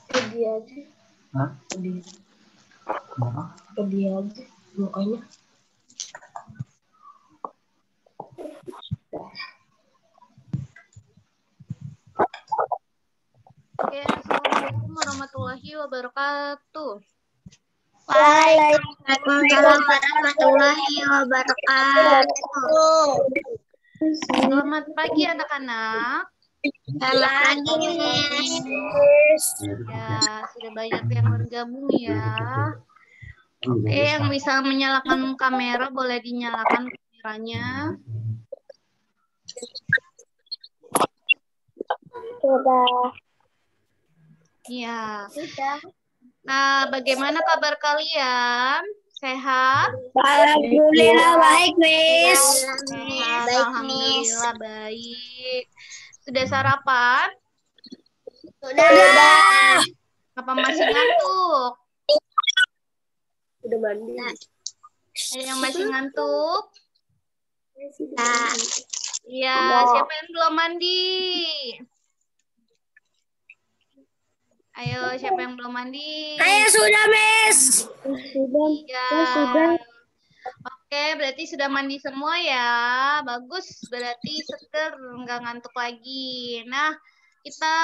Pergi aja. Hah? Pergi. Kenapa? Pergi aja mukanya. Oke, assalamualaikum warahmatullahi wabarakatuh. Waalaikumsalam warahmatullahi wabarakatuh. Selamat pagi anak-anak. Selamat pagi, Miss. Ya, sudah banyak yang bergabung ya. Oke, yang bisa menyalakan kamera boleh dinyalakan kameranya. Sudah. Ya. Sudah. Nah, bagaimana kabar kalian? Sehat? Alhamdulillah baik, Miss. Sehat, Baik, alhamdulillah baik. Sudah sarapan? Sudah. Apa masih ngantuk? Udah mandi. Ada yang masih ngantuk? Nah, Iya, siapa yang belum mandi? Ayo, siapa yang belum mandi? saya sudah, Miss. Iya. Oke, berarti sudah mandi semua ya. Bagus, berarti seger, nggak ngantuk lagi. Nah, kita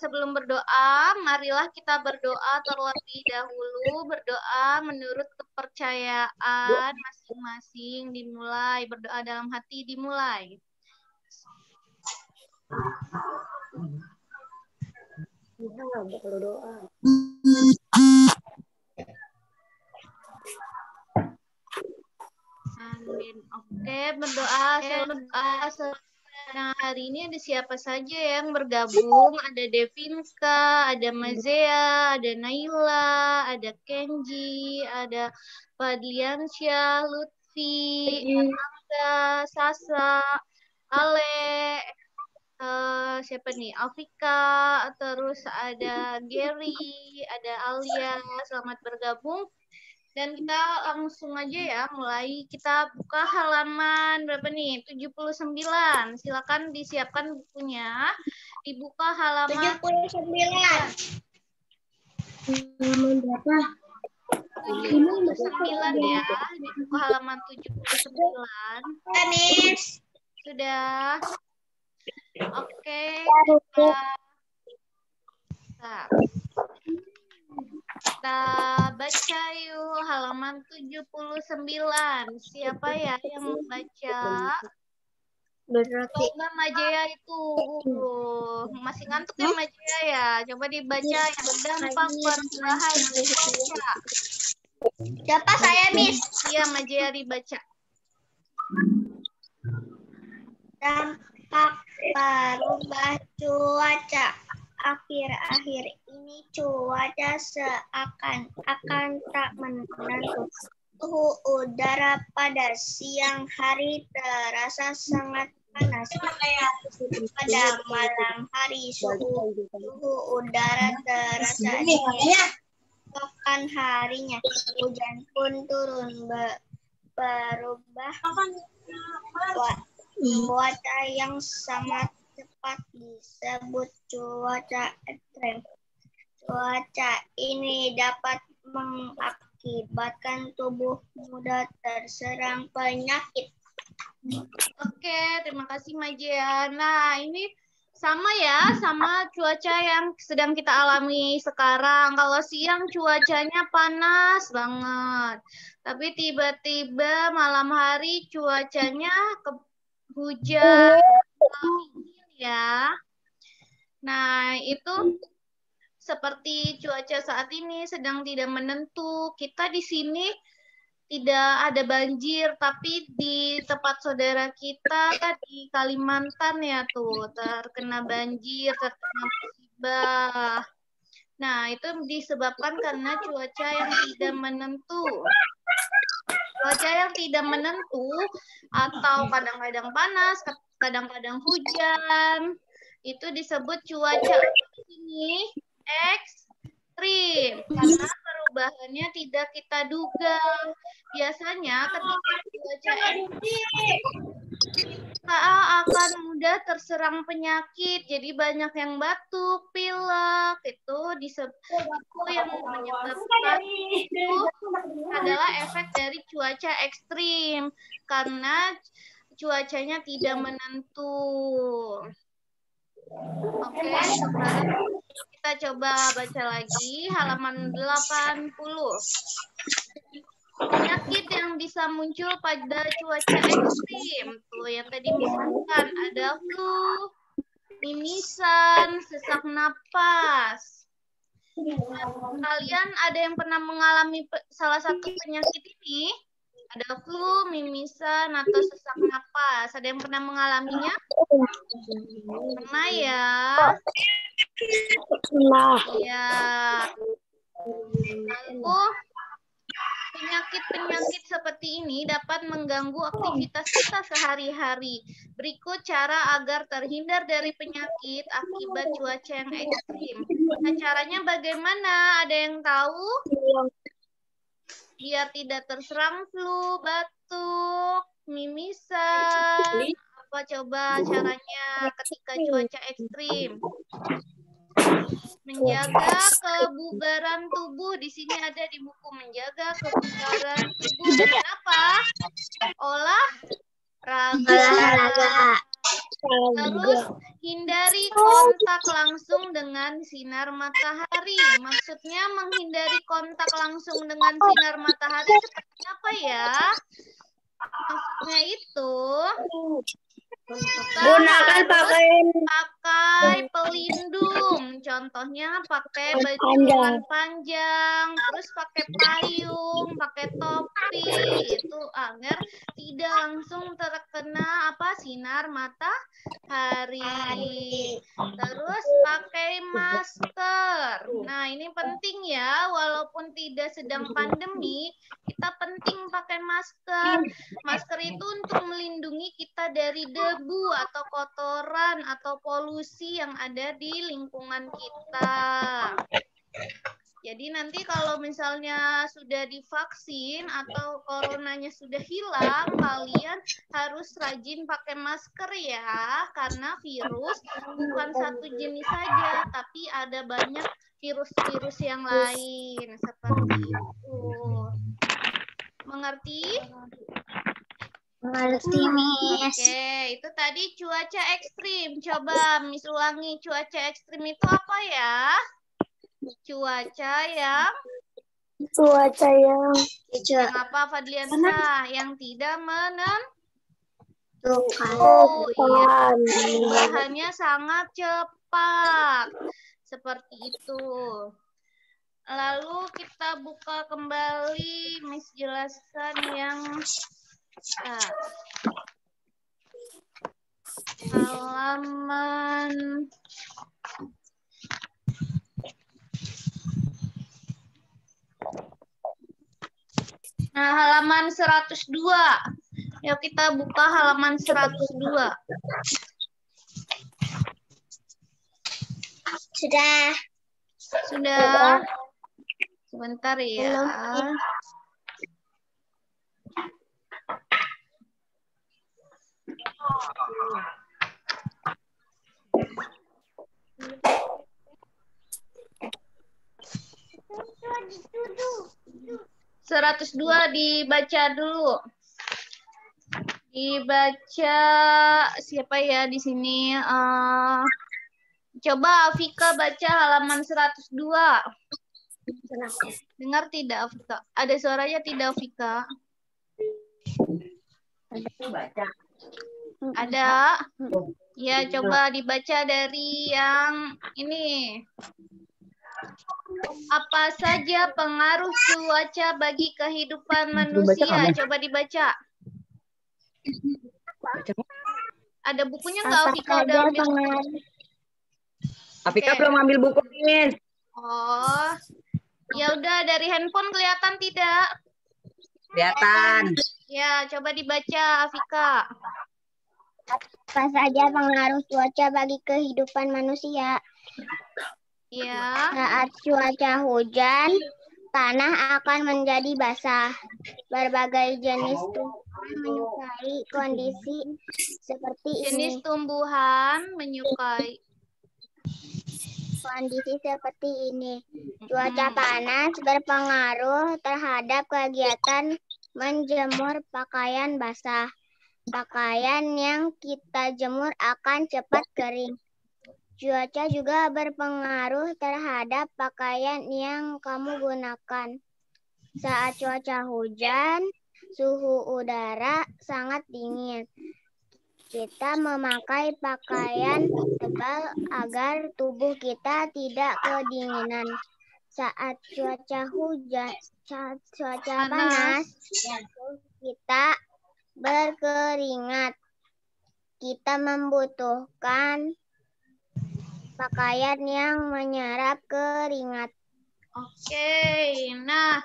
sebelum berdoa, marilah kita berdoa terlebih dahulu. Berdoa menurut kepercayaan masing-masing dimulai. Berdoa dalam hati dimulai. Kalau doa. Amin. Oke, berdoa. Nah, hari ini ada siapa saja yang bergabung? Ada Devinka, ada Mazea, ada Naila, ada Kenji, ada Fadliansyah, Lutfi, Angga, Sasa, Ale, siapa nih? Alfika, terus ada Gary, ada Alia. Selamat bergabung. Dan kita langsung aja ya, mulai kita buka halaman berapa nih? 79. Silakan disiapkan bukunya. Dibuka halaman 79. Halaman berapa? 79 ya. Dibuka halaman 79. Miss. Sudah. Oke. Kita baca yuk halaman 79. Siapa ya yang membaca? Berarti Coba Majaya itu. Masih ngantuk ya Majaya ya? Coba dibaca yang berdampak perubahan cuaca. siapa saya, Miss? Iya Majaya dibaca. Dampak perubahan cuaca. Akhir-akhir ini cuaca akan tak menentu. Suhu udara pada siang hari terasa sangat panas. Pada malam hari suhu udara terasa dingin. Keesokan harinya hujan pun turun. Berubah cuaca yang sangat cepat disebut cuaca ekstrem. Cuaca ini dapat mengakibatkan tubuh mudah terserang penyakit. Oke, terima kasih Majaya. Nah, ini sama ya, sama cuaca yang sedang kita alami sekarang. Kalau siang cuacanya panas banget. Tapi tiba-tiba malam hari cuacanya hujan ya. Nah, itu seperti cuaca saat ini sedang tidak menentu. Kita di sini tidak ada banjir, tapi di tempat saudara kita di Kalimantan ya tuh terkena banjir, terkena musibah. Nah, itu disebabkan karena cuaca yang tidak menentu. Cuaca yang tidak menentu atau kadang-kadang panas, kadang-kadang hujan, itu disebut cuaca ini ekstrim karena perubahannya tidak kita duga. Biasanya ketika cuaca ekstrim, kita akan mudah terserang penyakit. Jadi banyak yang batuk, pilek, itu yang menyebabkan itu adalah efek dari cuaca ekstrim karena cuacanya tidak menentu. Oke, sekarang kita coba baca lagi halaman 80. Penyakit yang bisa muncul pada cuaca ekstrim. Tuh yang tadi misalkan ada flu, mimisan, sesak napas. Kalian ada yang pernah mengalami salah satu penyakit ini? Ada flu, mimisan, atau sesak napas. Ada yang pernah mengalaminya? Pernah ya? Nah, Iya. Lalu penyakit-penyakit seperti ini dapat mengganggu aktivitas kita sehari-hari. Berikut cara agar terhindar dari penyakit akibat cuaca yang ekstrim. Nah, caranya bagaimana? Ada yang tahu? Biar tidak terserang flu, batuk, mimisan. Apa coba caranya ketika cuaca ekstrim? Menjaga kebugaran tubuh. Di sini ada di buku menjaga kebugaran tubuh dengan apa? Olahraga. Terus hindari kontak langsung dengan sinar matahari. Maksudnya menghindari kontak langsung dengan sinar matahari seperti apa ya? Maksudnya itu gunakan pakai pelindung. Contohnya pakai baju lengan panjang, terus pakai payung, pakai topi, itu agar tidak langsung terkena sinar matahari. Terus pakai masker. Nah, ini penting ya, walaupun tidak sedang pandemi, kita penting pakai masker. Masker itu untuk melindungi kita dari debu atau kotoran atau polusi yang ada di lingkungan kita. Jadi nanti kalau misalnya sudah divaksin atau coronanya sudah hilang, kalian harus rajin pakai masker ya, karena virus bukan satu jenis saja, tapi ada banyak virus-virus yang lain seperti itu. Mengerti? Mengerti, Miss. Oke, itu tadi cuaca ekstrim. Coba Miss ulangi, cuaca ekstrim itu apa ya? Cuaca yang apa, Fadliansyah? Yang tidak menentu. Iya, perubahannya sangat cepat. Seperti itu. Lalu kita buka kembali, Miss jelaskan yang halaman halaman 102. Yuk kita buka halaman 102. Sudah. Sebentar ya. Seratus 102 dibaca dulu. Dibaca siapa ya di sini? Coba Afika baca halaman 102. Dengar tidak Afika? Ada suaranya tidak Afika? Ada? Ya, coba dibaca dari yang ini. Apa saja pengaruh cuaca bagi kehidupan manusia? Coba dibaca. Ada bukunya nggak Afika? Udah ambil? Afika belum ambil buku, Min. Oh, ya udah dari handphone kelihatan tidak? Kelihatan. Ya, coba dibaca, Afika. Apa saja pengaruh cuaca bagi kehidupan manusia? Ya. Saat cuaca hujan, tanah akan menjadi basah. Berbagai jenis tumbuhan menyukai kondisi seperti Jenis ini. tumbuhan menyukai. Kondisi seperti ini. Cuaca panas berpengaruh terhadap kegiatan menjemur pakaian basah. Pakaian yang kita jemur akan cepat kering. Cuaca juga berpengaruh terhadap pakaian yang kamu gunakan. Saat cuaca hujan, suhu udara sangat dingin. Kita memakai pakaian tebal agar tubuh kita tidak kedinginan. Saat cuaca panas, kita berkeringat. Kita membutuhkan pakaian yang menyerap keringat. Oke, nah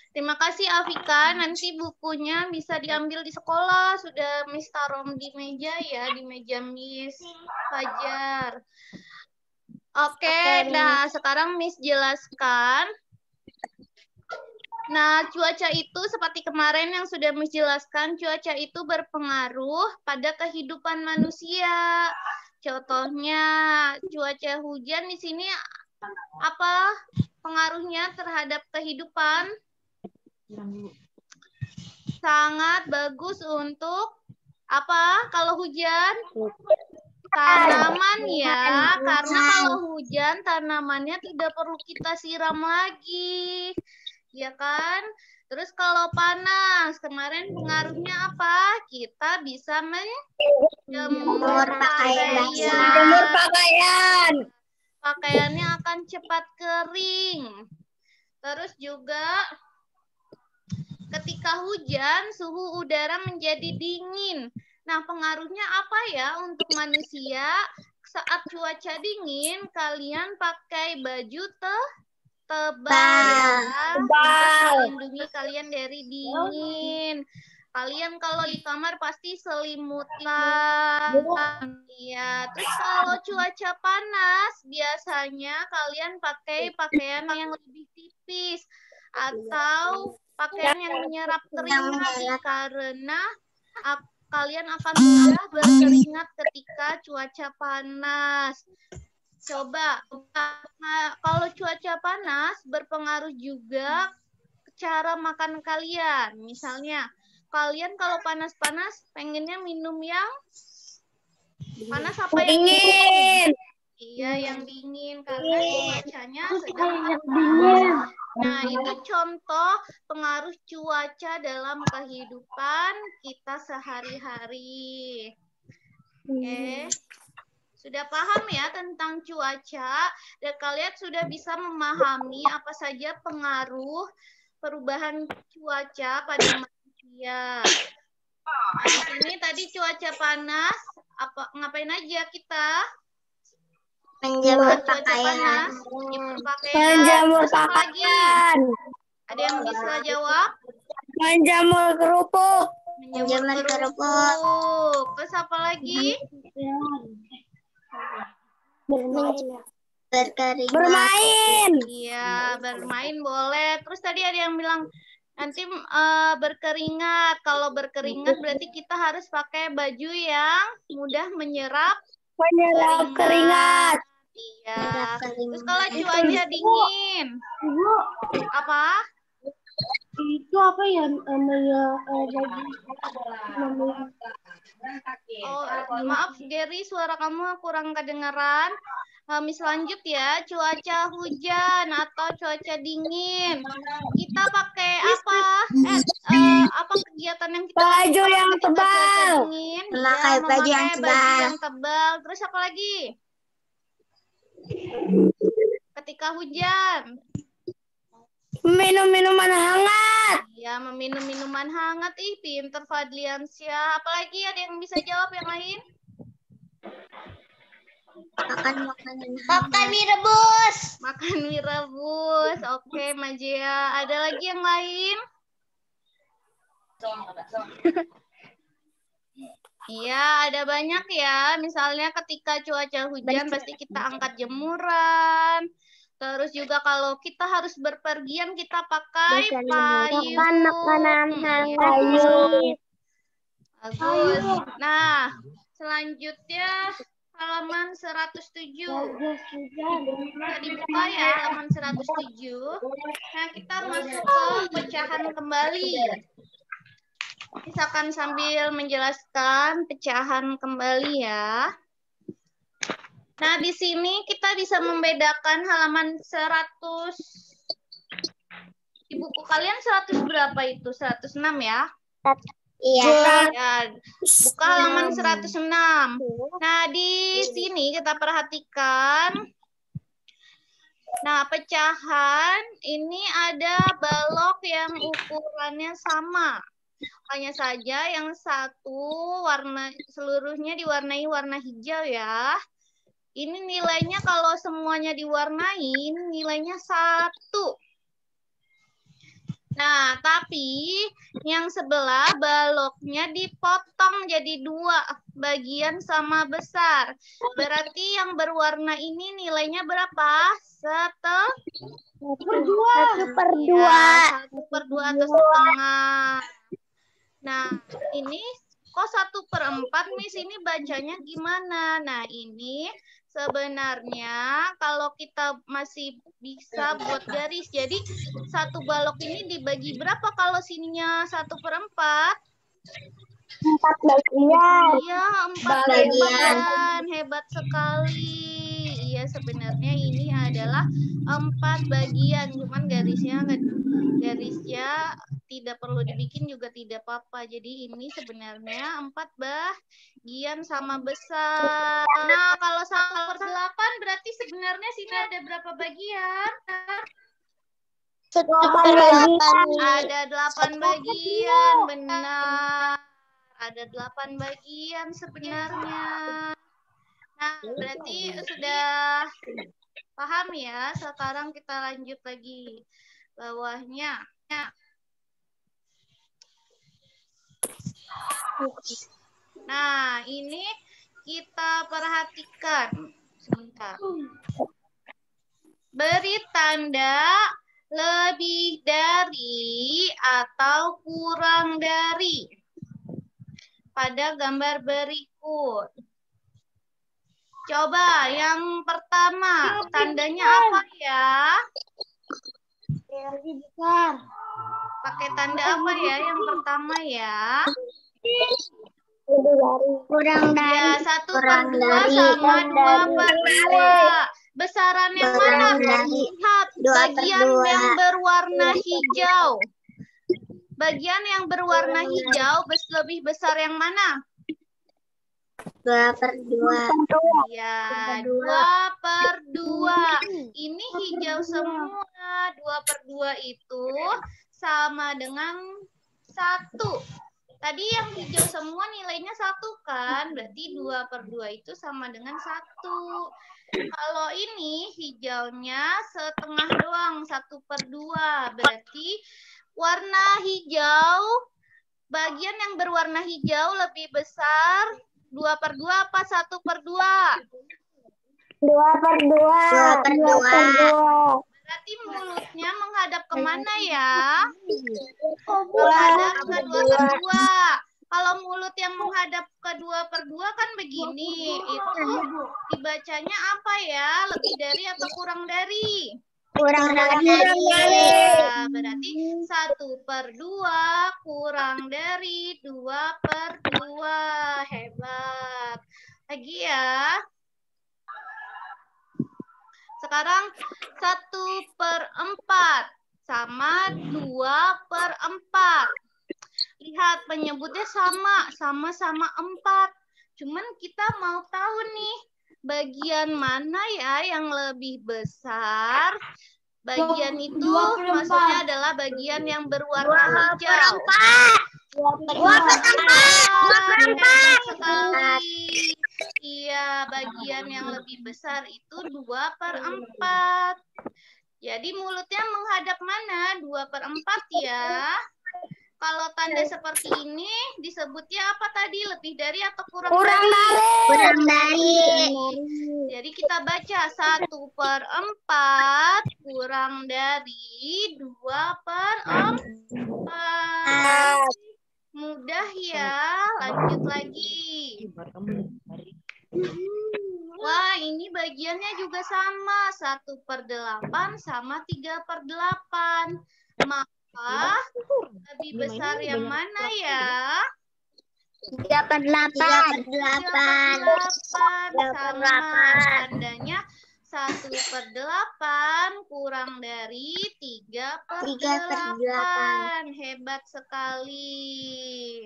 terima kasih Afika. Nanti bukunya bisa diambil di sekolah. Sudah Miss taruh di meja ya, di meja Miss Fajar. Oke, nah sekarang Miss jelaskan. Nah, cuaca itu seperti kemarin yang sudah Miss jelaskan, cuaca itu berpengaruh pada kehidupan manusia. Contohnya, cuaca hujan di sini apa pengaruhnya terhadap kehidupan? Sangat bagus untuk apa kalau hujan? Tanaman ya, karena kalau hujan tanamannya tidak perlu kita siram lagi. Ya kan? Terus kalau panas, kemarin pengaruhnya apa? Kita bisa menjemur pakaian. Pakaiannya akan cepat kering. Terus juga ketika hujan, suhu udara menjadi dingin. Nah, pengaruhnya apa ya untuk manusia? Saat cuaca dingin, kalian pakai baju tebal ya, untuk melindungi kalian dari dingin. Kalian kalau di kamar pasti selimutan. Iya, terus kalau cuaca panas, biasanya kalian pakai pakaian yang lebih tipis atau pakaian yang menyerap keringat karena kalian akan mudah berkeringat ketika cuaca panas. Coba, kalau cuaca panas berpengaruh juga cara makan kalian. Misalnya, kalian kalau panas-panas pengennya minum yang panas apa yang dingin? Iya, yang dingin karena cuacanya sedang dingin. Nah, itu contoh pengaruh cuaca dalam kehidupan kita sehari-hari. Oke. Sudah paham ya tentang cuaca dan kalian sudah bisa memahami apa saja pengaruh perubahan cuaca pada manusia. Nah, di sini tadi cuaca panas, ngapain aja kita? Menjemur pakaian. Menjemur pakaian. Ada yang bisa jawab? Menjemur kerupuk. Menjemur kerupuk. Terus apa lagi? Bermain. Iya, bermain boleh. Terus tadi ada yang bilang nanti berkeringat. Kalau berkeringat berarti kita harus pakai baju yang mudah menyerap keringat. Iya. Terus kalau cuaca dingin, apa? Itu apa ya namanya? Oh, maaf Gary, suara kamu kurang kedengaran. Miss lanjut ya, cuaca hujan atau cuaca dingin. Kita pakai apa? Apa kegiatan yang kita Baju yang ketika tebal. cuaca dingin? Memakai baju yang tebal. Terus apa lagi? Ketika hujan. Minum minuman hangat. Ya, meminum minuman hangat. Ih, pinter Fadliansyah. Apalagi ada yang bisa jawab yang lain? Makan mie rebus. Makan mie rebus. Oke, Majea. Ada lagi yang lain? Iya, ada banyak ya. Misalnya ketika cuaca hujan pasti kita angkat jemuran. Terus juga kalau kita harus berpergian kita pakai payung. Iya. Bagus. Nah, selanjutnya halaman 107. Bisa dibuka ya halaman 107. Nah, kita masuk ke pecahan kembali. Misalkan sambil menjelaskan pecahan kembali ya. Nah, di sini kita bisa membedakan halaman 100. Di buku kalian 100 berapa itu? 106 ya? Iya. Ya, buka halaman 106. Nah, di sini kita perhatikan. Nah, pecahan ini ada balok yang ukurannya sama. Hanya saja yang satu warna seluruhnya diwarnai warna hijau ya. Ini nilainya kalau semuanya diwarnai, nilainya 1. Nah, tapi yang sebelah baloknya dipotong jadi 2 bagian sama besar. Berarti yang berwarna ini nilainya berapa? 1/2. Ya, 1/2 atau setengah. Nah, ini kok 1/4 Miss, ini bacanya gimana? Nah, ini sebenarnya kalau kita masih bisa buat garis, jadi satu balok ini dibagi berapa kalau sininya 1/4? 4 bagian. Iya, 4 bagian. Hebat sekali. Iya, sebenarnya ini adalah 4 bagian. Cuman garisnya tidak perlu dibikin juga tidak apa-apa. Jadi ini sebenarnya 4 bagian sama besar. Nah, kalau 1/8 berarti sebenarnya sini ada berapa bagian? 8. Ada 8 bagian, benar. Ada 8 bagian sebenarnya. Nah, berarti sudah paham ya. Sekarang kita lanjut lagi. Bawahnya. Nah, ini kita perhatikan. Sebentar. Beri tanda lebih dari atau kurang dari pada gambar berikut. Coba yang pertama, tandanya apa ya? Pakai tanda apa ya yang pertama ya? Kurang dari. Ya, 1/2 sama 2/2. Besaran yang mana? Lihat bagian yang berwarna hijau. Bagian yang berwarna hijau lebih besar yang mana? 2/2. Ya, 2/2. Ini hijau semua. 2/2 itu sama dengan 1. Tadi yang hijau semua nilainya 1 kan? Berarti 2/2 itu sama dengan 1. Kalau ini hijaunya setengah doang, 1/2. Berarti warna hijau, bagian yang berwarna hijau lebih besar 2/2 apa 1/2? 2/2. Berarti mulutnya menghadap kemana ya? Menghadap ke 2/2. Kalau mulut yang menghadap ke 2/2 kan begini. Itu dibacanya apa ya? Lebih dari atau kurang dari? Kurang dari. Ya, berarti 1/2 kurang dari 2/2. Hebat. Lagi ya. Sekarang 1/4 sama 2/4. Lihat penyebutnya sama-sama 4. Cuman kita mau tahu nih, bagian mana ya yang lebih besar? Bagian itu maksudnya adalah bagian yang berwarna hijau. 2/4. Hebat sekali. Iya, bagian yang lebih besar itu 2/4. Jadi mulutnya menghadap mana? 2/4 ya. Kalau tanda seperti ini disebutnya apa tadi? Lebih dari atau kurang dari? Kurang dari. Jadi kita baca 1/4 kurang dari 2/4. Mudah ya. Lanjut lagi. Wah, ini bagiannya juga sama. 1/8 sama 3/8. Maka lebih besar yang mana ya? 3/8. 3/8 sama tandanya 1/8 kurang dari 3/8. Hebat sekali.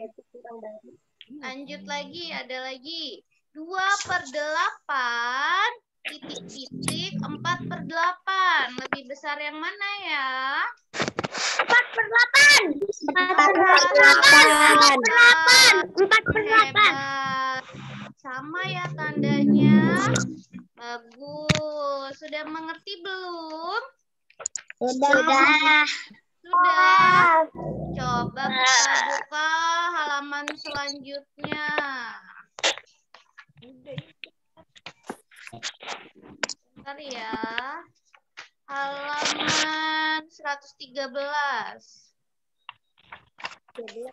Lanjut lagi, ada lagi. 2/8 titik-titik 4/8. Lebih besar yang mana ya? 4/8. 4/8. Sama ya tandanya. Bagus. Sudah mengerti belum? Sudah. Coba kita buka halaman selanjutnya. Bentar ya. Halaman 113. Sudah,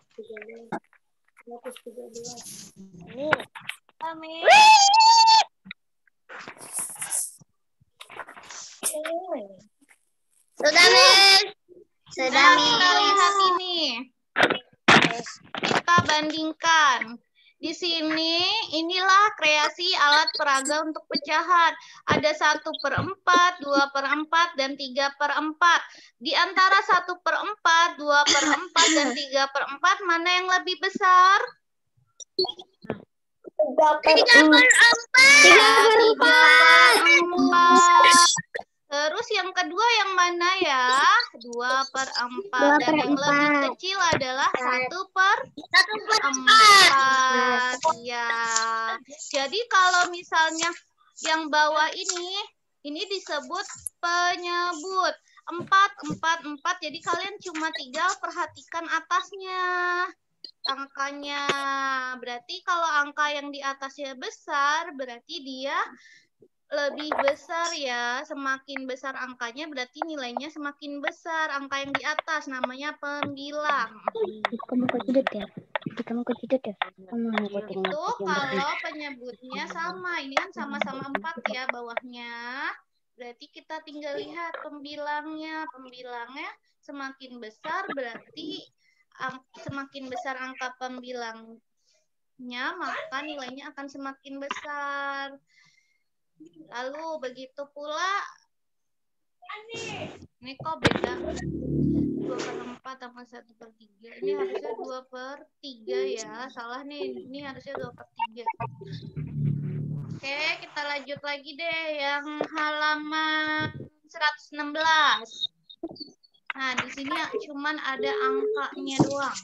Miss. Nah, kita lihat ini. Kita bandingkan. Di sini, inilah kreasi alat peraga untuk pecahan. Ada 1/4, 2/4, dan 3/4. Di antara 1/4, 2/4, dan 3/4, mana yang lebih besar? 3/4. Terus yang kedua yang mana ya? 2/4. Dan yang lebih kecil adalah 1/4. Ya. Jadi kalau misalnya yang bawah ini disebut penyebut. 4. Jadi kalian cuma tinggal perhatikan atasnya. Angkanya. Berarti kalau angka yang di atasnya besar, berarti dia lebih besar ya. Semakin besar angkanya berarti nilainya semakin besar. Angka yang di atas namanya pembilang. Itu kalau penyebutnya sama. Ini kan sama-sama 4 ya bawahnya. Berarti kita tinggal lihat pembilangnya. Pembilangnya semakin besar berarti semakin besar angka pembilangnya, maka nilainya akan semakin besar. Lalu begitu pula, ini kok beda 2/4 sama 1/3. Ini harusnya 2/3 ya. Salah nih, ini harusnya 2/3. Oke, kita lanjut lagi deh yang halaman 116. Nah, di sini cuman ada angkanya doang.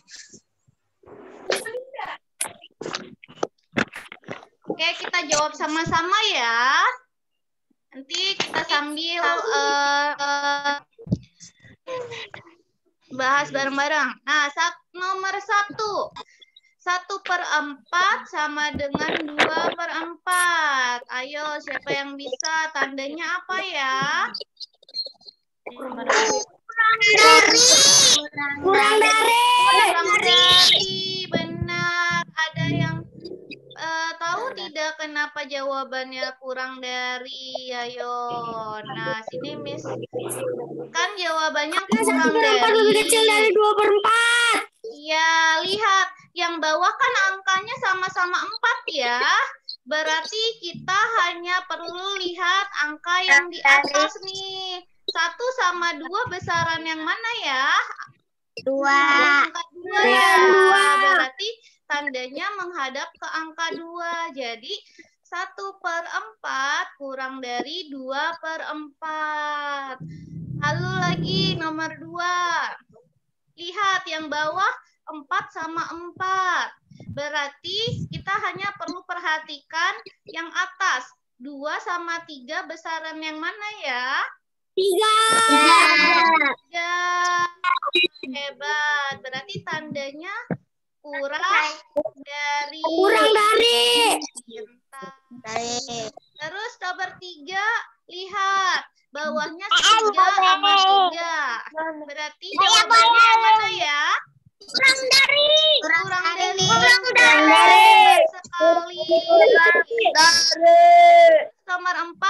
Oke, kita jawab sama-sama ya. Nanti kita sambil bahas bareng-bareng. Nah, nomor 1. 1/4 sama dengan 2/4. Ayo, siapa yang bisa? Tandanya apa ya? Kurang dari. Benar. Ada yang tahu tidak kenapa jawabannya kurang dari? Ayo. Nah, sini Miss. Kan jawabannya kurang dari. Lebih kecil dari 2/4. Iya, lihat. Yang bawah kan angkanya sama-sama 4 ya. Berarti kita hanya perlu lihat angka yang di atas nih. 1 sama 2 besaran yang mana ya? 2. Angka 2 ya. Berarti tandanya menghadap ke angka 2. Jadi 1/4 kurang dari 2/4. Lalu lagi nomor 2. Lihat yang bawah 4 sama 4. Berarti kita hanya perlu perhatikan yang atas. 2 sama 3 besaran yang mana ya? 3. Hebat. Berarti tandanya kurang dari. Terus nomor 3, lihat. Bawahnya 3 sama 3. Berarti jawabannya yang mana ya? Kurang dari. Hebat sekali. Nomor 4.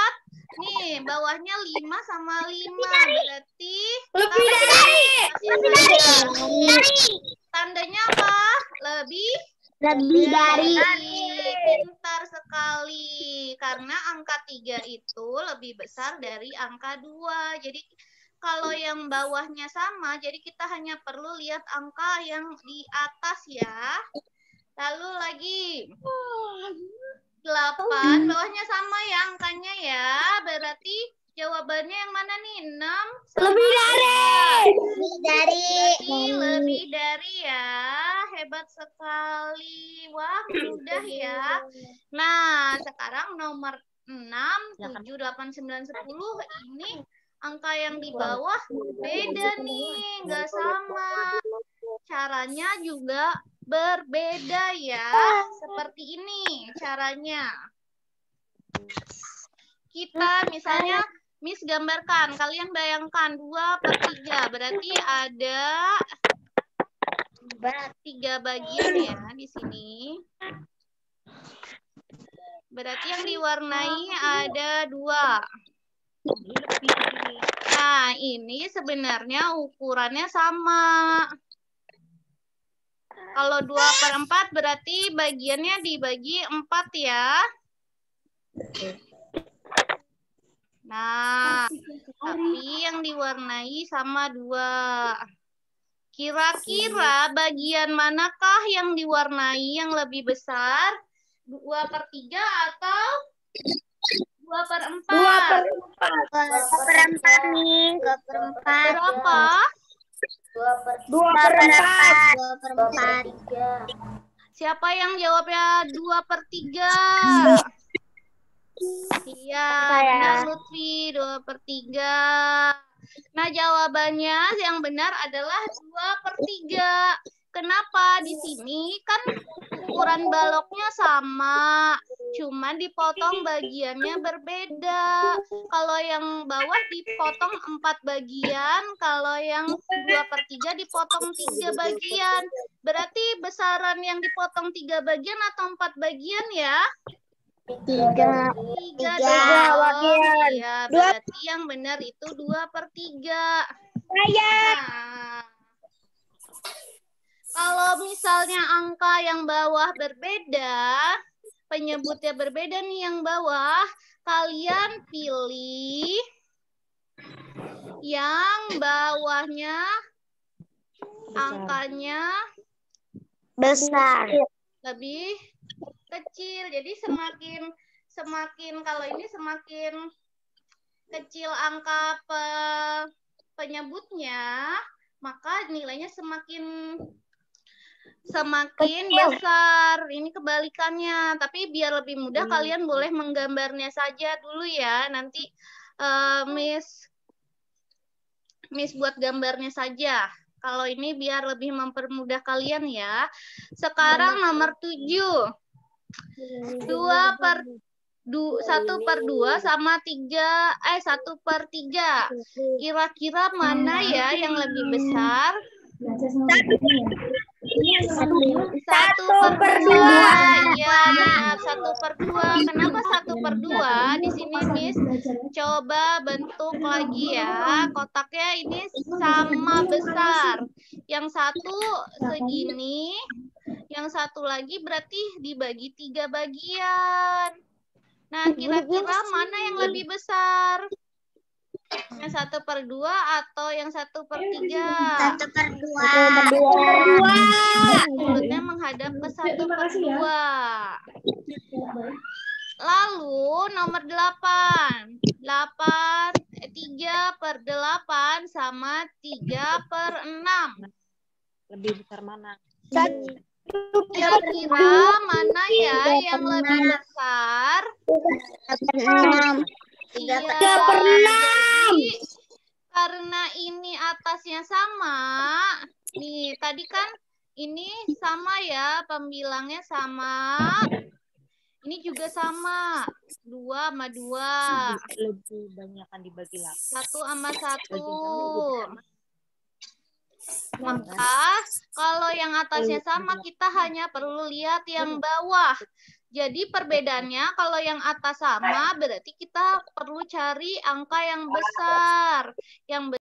Nih, bawahnya 5 sama 5. Berarti lebih dari. Tandanya apa? Lebih dari. Pintar sekali. Karena angka 3 itu lebih besar dari angka 2. Jadi kalau yang bawahnya sama, jadi kita hanya perlu lihat angka yang di atas ya. Lalu lagi 8, bawahnya sama ya angkanya ya. Berarti jawabannya yang mana nih? 6 sama Lebih dari ya. Hebat sekali. Wah, mudah ya. Nah, sekarang nomor 6, 7, 8, 9, 10 ini angka yang di bawah beda nih, nggak sama. Caranya juga berbeda ya. Seperti ini caranya. Kita misalnya Miss gambarkan, kalian bayangkan 2/3. Berarti ada 3 bagian ya di sini. Berarti yang diwarnai ada 2. Nah, ini sebenarnya ukurannya sama. Kalau 2/4 berarti bagiannya dibagi 4 ya. Nah, tapi yang diwarnai sama 2. Kira-kira bagian manakah yang diwarnai yang lebih besar? 2/3 atau 2/4? 2/4 nih. 2/4. Berapa? 2/4. Siapa yang jawabnya 2/3? Iya, benar Lutfi, 2/3. Nah, jawabannya yang benar adalah 2/3. Kenapa? Di sini kan ukuran baloknya sama, cuma dipotong bagiannya berbeda. Kalau yang bawah dipotong 4 bagian, kalau yang 2/3 dipotong 3 bagian. Berarti besaran yang dipotong 3 bagian atau 4 bagian ya? 3 bagian. Iya, berarti yang benar itu 2/3. Nah, kalau misalnya angka yang bawah berbeda, penyebutnya berbeda nih yang bawah, kalian pilih yang bawahnya angkanya besar. lebih kecil. Jadi semakin kalau ini semakin kecil angka penyebutnya, maka nilainya semakin besar. Ini kebalikannya. Tapi biar lebih mudah kalian boleh menggambarnya saja dulu ya. Nanti Miss buat gambarnya saja. Kalau ini biar lebih mempermudah kalian ya. Sekarang nomor 7. 1/2 sama 1/3. Kira-kira mana ya yang lebih besar? 1/2. Iya, benar. 1/2. Kenapa 1/2? Di sini Miss coba bentuk lagi ya. Kotaknya ini sama besar. Yang satu segini, yang satu lagi berarti dibagi 3 bagian. Nah, kira-kira mana yang lebih besar? Yang 1/2 atau yang 1/3? 1/2. Mulutnya menghadap ke 1/2. Lalu nomor 8. 3/8 sama 3/6. Lebih besar mana? Kira-kira mana ya yang lebih besar? 3/6. Iya, jadi karena ini atasnya sama, nih tadi kan ini sama ya, pembilangnya sama. Ini juga sama, 2 sama 2. Lebih banyak kan dibagi 8. 1 sama 1. Maka kalau yang atasnya sama, kita hanya perlu lihat yang bawah. Jadi perbedaannya kalau yang atas sama berarti kita perlu cari angka yang besar. Yang